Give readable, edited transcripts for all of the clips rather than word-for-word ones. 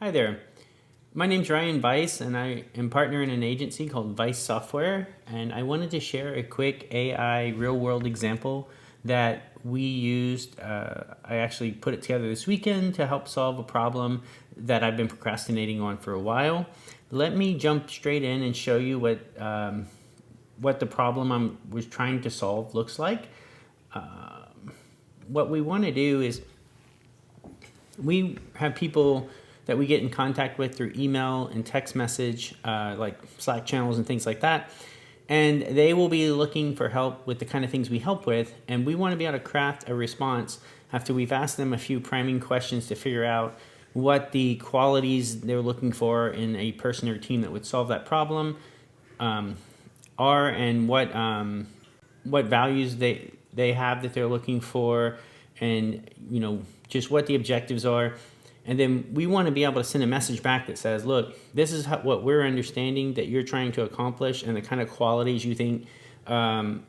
Hi there. My name's Ryan Weiss, and I am partner in an agency called Weiss Software. And I wanted to share a quick AI real-world example that we used. I actually put it together this weekend to help solve a problem that I've been procrastinating on for a while. Let me jump straight in and show you what the problem I was trying to solve looks like. What we want to do is we have people that we get in contact with through email and text message, like Slack channels and things like that. And they will be looking for help with the kind of things we help with. And we want to be able to craft a response after we've asked them a few priming questions to figure out what the qualities they're looking for in a person or team that would solve that problem are, and what values they have that they're looking for, and just what the objectives are. And then we want to be able to send a message back that says, look, this is what we're understanding that you're trying to accomplish, and the kind of qualities you think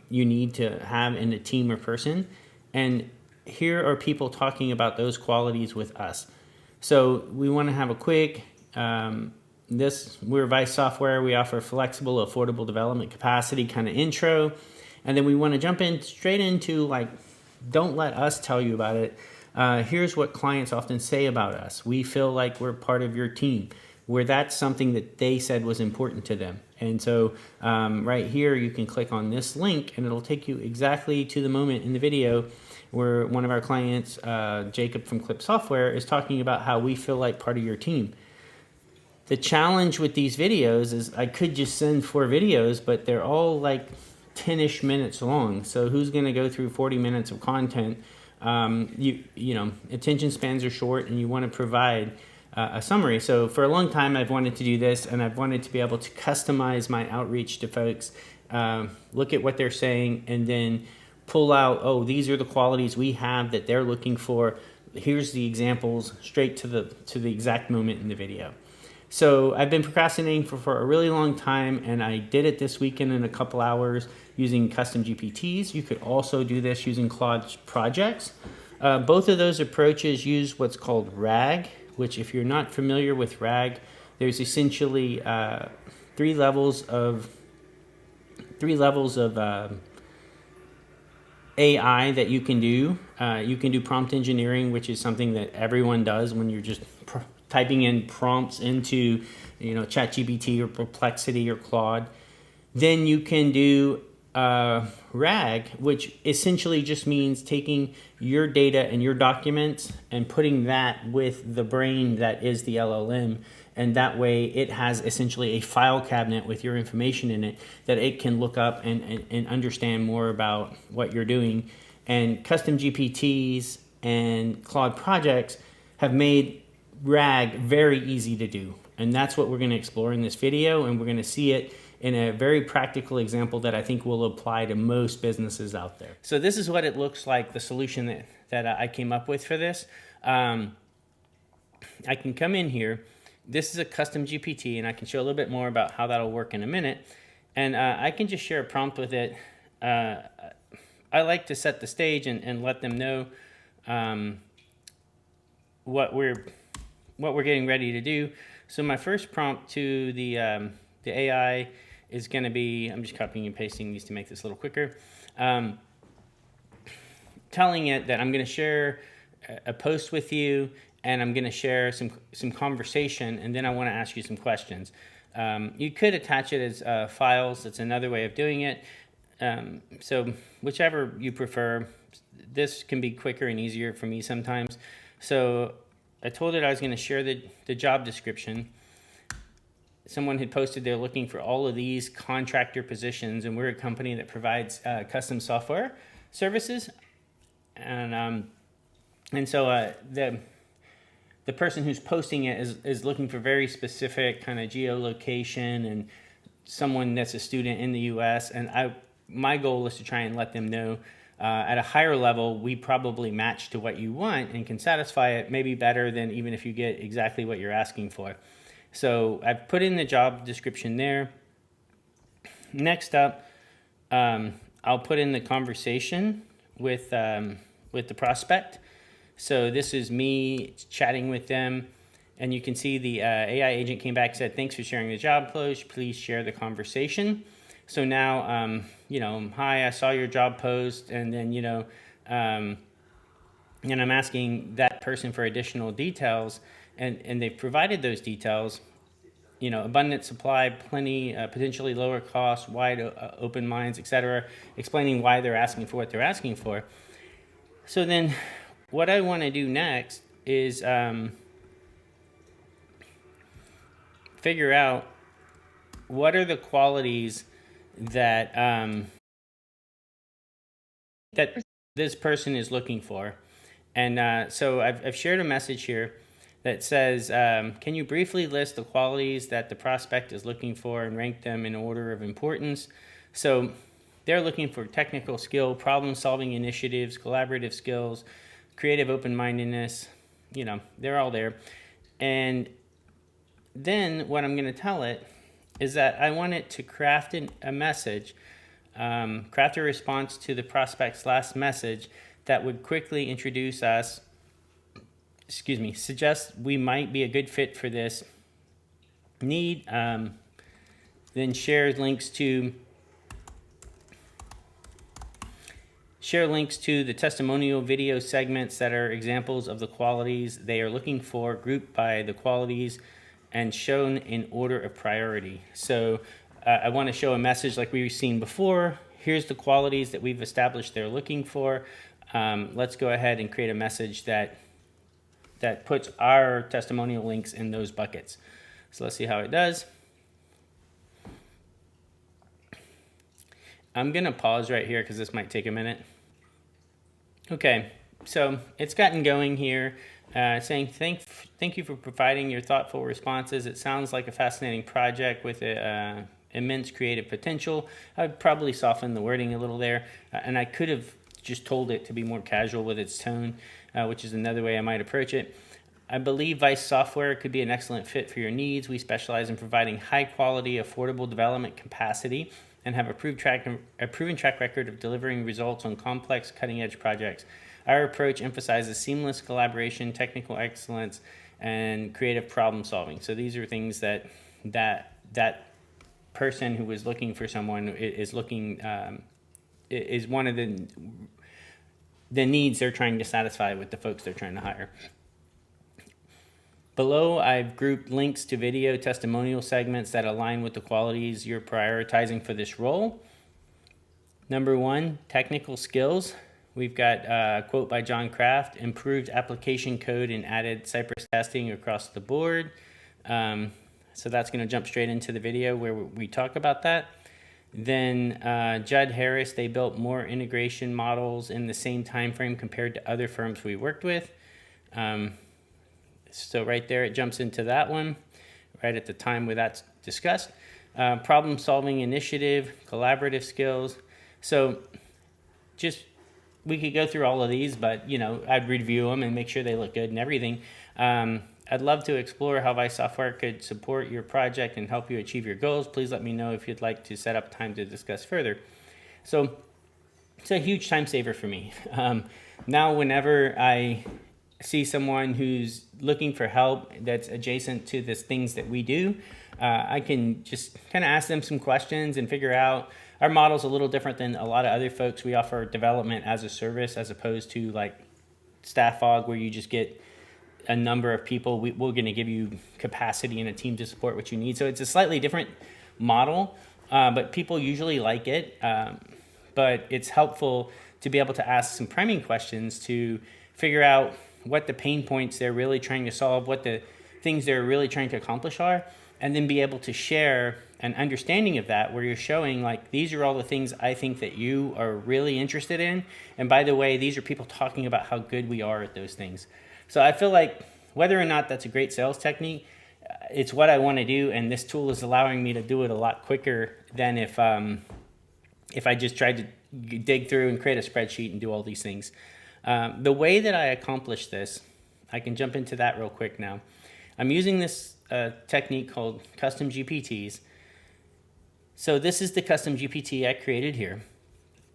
you need to have in a team or person. And here are people talking about those qualities with us. So we want to have a quick, we're Weiss Software. We offer flexible, affordable development capacity kind of intro. And then we want to jump in straight into, like, don't let us tell you about it. Here's what clients often say about us. We feel like we're part of your team, where that's something that they said was important to them. And so right here, you can click on this link and it'll take you exactly to the moment in the video where one of our clients, Jacob from Clip Software, is talking about how we feel like part of your team. The challenge with these videos is I could just send 4 videos, but they're all like 10-ish minutes long. So who's going to go through 40 minutes of content? Attention spans are short, and you want to provide a summary. So for a long time, I've wanted to do this, and I've wanted to be able to customize my outreach to folks, look at what they're saying, and then pull out, oh, these are the qualities we have that they're looking for. Here's the examples straight to the exact moment in the video. So I've been procrastinating for a really long time, and I did it this weekend in a couple hours using custom GPTs. You could also do this using Claude projects. Both of those approaches use what's called RAG, which, if you're not familiar with RAG, there's essentially 3 levels of AI that you can do. You can do prompt engineering, which is something that everyone does when you're just typing in prompts into ChatGPT or Perplexity or Claude. Then you can do RAG, which essentially just means taking your data and your documents and putting that with the brain that is the LLM. And that way it has essentially a file cabinet with your information in it that it can look up and understand more about what you're doing. And custom GPTs and Claude projects have made RAG very easy to do. And that's what we're going to explore in this video. And we're going to see it in a very practical example that I think will apply to most businesses out there. So this is what it looks like, the solution that I came up with for this. I can come in here. This is a custom GPT, and I can show a little bit more about how that'll work in a minute. And I can just share a prompt with it. I like to set the stage and let them know what we're getting ready to do. So my first prompt to the AI is going to be, I'm just copying and pasting these to make this a little quicker, telling it that I'm going to share a post with you, and I'm going to share some conversation, and then I want to ask you some questions. You could attach it as files. That's another way of doing it. So whichever you prefer. This can be quicker and easier for me sometimes. So I told it I was going to share the job description. Someone had posted they're looking for all of these contractor positions, and we're a company that provides custom software services. And so the person who's posting it is looking for very specific kind of geolocation and someone that's a student in the U.S. And my goal is to try and let them know at a higher level, we probably match to what you want and can satisfy it maybe better than even if you get exactly what you're asking for. So I've put in the job description there. Next up, I'll put in the conversation with the prospect. So this is me chatting with them, And you can see the AI agent came back and said, thanks for sharing the job post. Please share the conversation. So now, hi, I saw your job post. And then, and I'm asking that person for additional details. And they've provided those details, abundant supply, plenty, potentially lower cost, wide open minds, etc., explaining why they're asking for what they're asking for. So then what I want to do next is figure out what are the qualities that that this person is looking for. And so I've shared a message here that says, can you briefly list the qualities that the prospect is looking for and rank them in order of importance? So they're looking for technical skill, problem-solving initiatives, collaborative skills, creative open-mindedness. They're all there. And then what I'm going to tell it is that I want it to craft a message, craft a response to the prospect's last message that would quickly introduce us, suggest we might be a good fit for this need, then share links to the testimonial video segments that are examples of the qualities they are looking for, grouped by the qualities and shown in order of priority. So I want to show a message like we've seen before. Here's the qualities that we've established they're looking for. Let's go ahead and create a message that puts our testimonial links in those buckets. So let's see how it does. I'm going to pause right here because this might take a minute. Okay, so it's gotten going here, saying thank you for providing your thoughtful responses. It sounds like a fascinating project with immense creative potential. I'd probably soften the wording a little there, and I could have just told it to be more casual with its tone, which is another way I might approach it. I believe Vice Software could be an excellent fit for your needs. We specialize in providing high quality, affordable development capacity and have a proven track record of delivering results on complex, cutting-edge projects. Our approach emphasizes seamless collaboration, technical excellence, and creative problem solving. So these are things that person who was looking for someone is looking is one of the needs they're trying to satisfy with the folks they're trying to hire. Below, I've grouped links to video testimonial segments that align with the qualities you're prioritizing for this role. Number 1, technical skills. We've got a quote by John Kraft, improved application code and added Cypress testing across the board. So that's going to jump straight into the video where we talk about that. Then Judd Harris, they built more integration models in the same time frame compared to other firms we worked with. So right there, it jumps into that one, right at the time where that's discussed. Problem-solving initiative, collaborative skills. So we could go through all of these, but, I'd review them and make sure they look good and everything. I'd love to explore how Vice Software could support your project and help you achieve your goals. Please let me know if you'd like to set up time to discuss further. So it's a huge time saver for me. Now, whenever I see someone who's looking for help that's adjacent to the things that we do, I can just kind of ask them some questions and figure out. Our model's a little different than a lot of other folks. We offer development as a service as opposed to like Staff Aug, where you just get a number of people. We're going to give you capacity and a team to support what you need. So it's a slightly different model, but people usually like it. But it's helpful to be able to ask some priming questions to figure out what the pain points they're really trying to solve, what the things they're really trying to accomplish are, and then be able to share an understanding of that where you're showing like, these are all the things I think that you are really interested in. And by the way, these are people talking about how good we are at those things. So I feel like whether or not that's a great sales technique, it's what I want to do. And this tool is allowing me to do it a lot quicker than if I just tried to dig through and create a spreadsheet and do all these things. The way that I accomplish this, I can jump into that real quick now. I'm using this technique called custom GPTs. So this is the custom GPT I created here.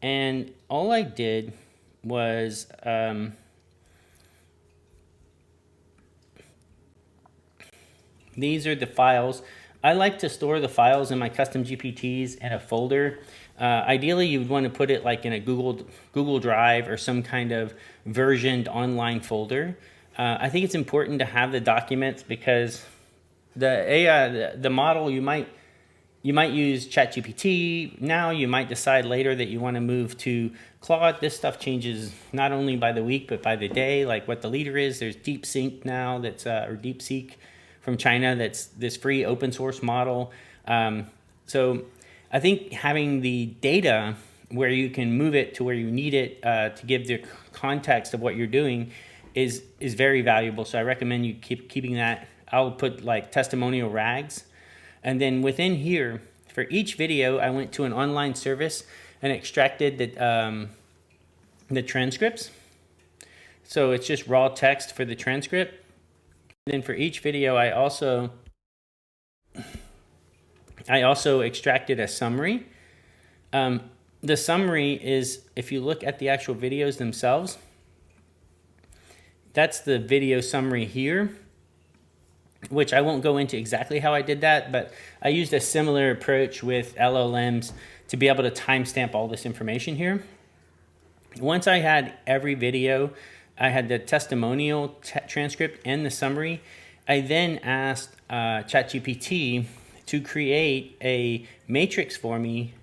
And all I did was These are the files. I like to store the files in my custom GPTs in a folder. Ideally, you would want to put it like in a Google Drive or some kind of versioned online folder. I think it's important to have the documents because the AI, the model, you might use ChatGPT now. You might decide later that you want to move to Claude. This stuff changes not only by the week but by the day, like what the leader is. There's DeepSeek now that's or DeepSeek from China that's this free open source model. So I think having the data where you can move it to where you need it to give the context of what you're doing is very valuable. So I recommend you keeping that. I'll put like testimonial rags. And then within here, for each video, I went to an online service and extracted the transcripts. So it's just raw text for the transcript. And then for each video, I also extracted a summary. The summary is, if you look at the actual videos themselves, that's the video summary here, which I won't go into exactly how I did that, but I used a similar approach with LLMs to be able to timestamp all this information here. Once I had every video, I had the testimonial transcript and the summary. I then asked ChatGPT to create a matrix for me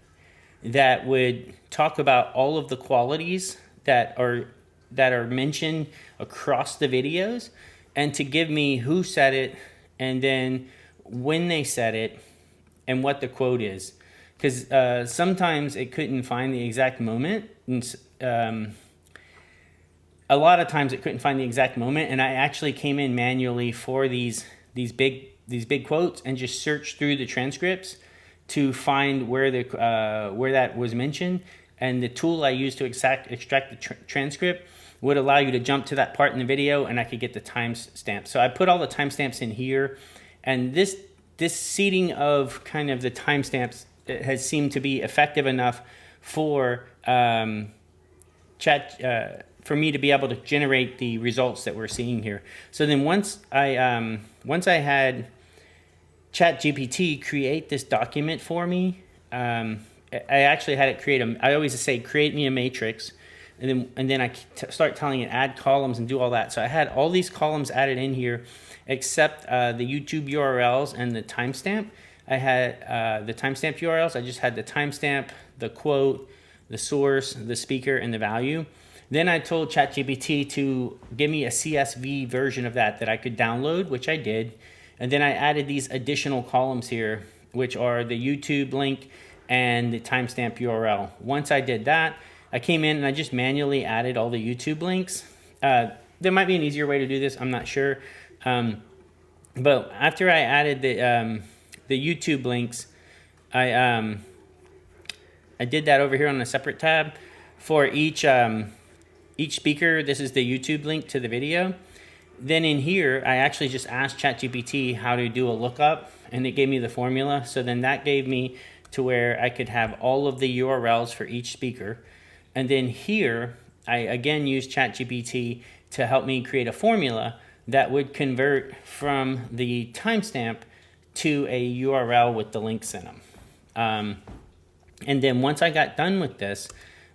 that would talk about all of the qualities that are mentioned across the videos, and to give me who said it, and then when they said it, and what the quote is. Because sometimes it couldn't find the exact moment, and a lot of times it couldn't find the exact moment, and I actually came in manually for these big quotes and just searched through the transcripts to find where that was mentioned. And the tool I used to extract the transcript would allow you to jump to that part in the video, and I could get the timestamp. So I put all the timestamps in here, and this seeding of kind of the timestamps has seemed to be effective enough for for me to be able to generate the results that we're seeing here. So then once I had ChatGPT create this document for me, I actually had it create I always say create me a matrix. And then I start telling it add columns and do all that. So I had all these columns added in here, except the YouTube URLs and the timestamp. I had the timestamp URLs. I just had the timestamp, the quote, the source, the speaker, and the value. Then I told ChatGPT to give me a CSV version of that I could download, which I did. And then I added these additional columns here, which are the YouTube link and the timestamp URL. Once I did that, I came in and I just manually added all the YouTube links. There might be an easier way to do this, I'm not sure. But after I added the YouTube links, I did that over here on a separate tab. For each speaker, this is the YouTube link to the video. Then in here, I actually just asked ChatGPT how to do a lookup, and it gave me the formula. So then that gave me to where I could have all of the URLs for each speaker. And then here, I again used ChatGPT to help me create a formula that would convert from the timestamp to a URL with the links in them. And then once I got done with this,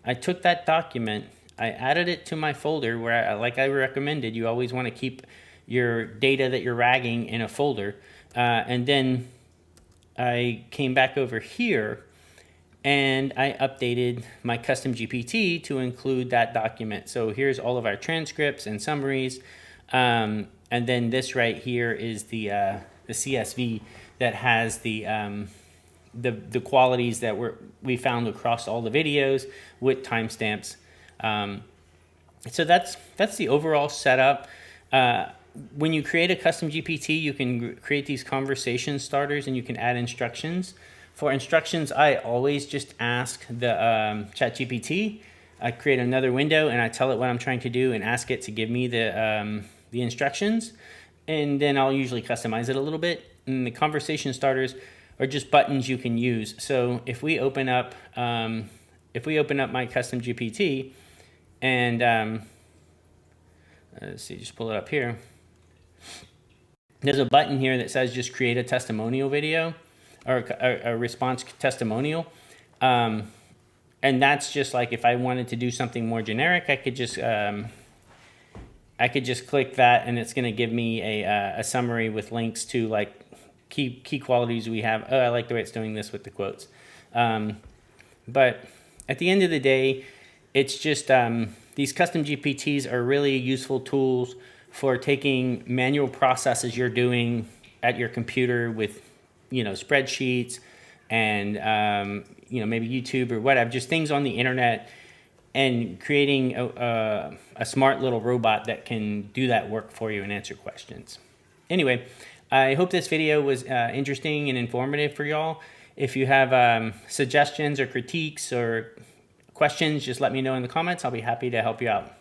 I took that document, I added it to my folder where, like I recommended, you always want to keep your data that you're ragging in a folder. And then I came back over here and I updated my custom GPT to include that document. So here's all of our transcripts and summaries. And then this right here is the CSV that has the qualities that we found across all the videos with timestamps. So that's the overall setup. When you create a custom GPT, you can create these conversation starters and you can add instructions. For instructions, I always just ask the ChatGPT. I create another window and I tell it what I'm trying to do and ask it to give me the instructions. And then I'll usually customize it a little bit. And the conversation starters are just buttons you can use. So if we open up my custom GPT and let's see, just pull it up here. there's a button here that says just create a testimonial video or a response testimonial. And that's just like if I wanted to do something more generic, I could just click that, and it's going to give me a summary with links to like key qualities we have. Oh, I like the way it's doing this with the quotes. But at the end of the day, it's just these custom GPTs are really useful tools for taking manual processes you're doing at your computer with, spreadsheets and, maybe YouTube or whatever, just things on the internet, and creating a smart little robot that can do that work for you and answer questions. Anyway, I hope this video was interesting and informative for y'all. If you have suggestions or critiques or questions, just let me know in the comments. I'll be happy to help you out.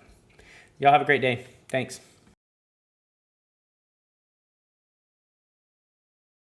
Y'all have a great day. Thanks.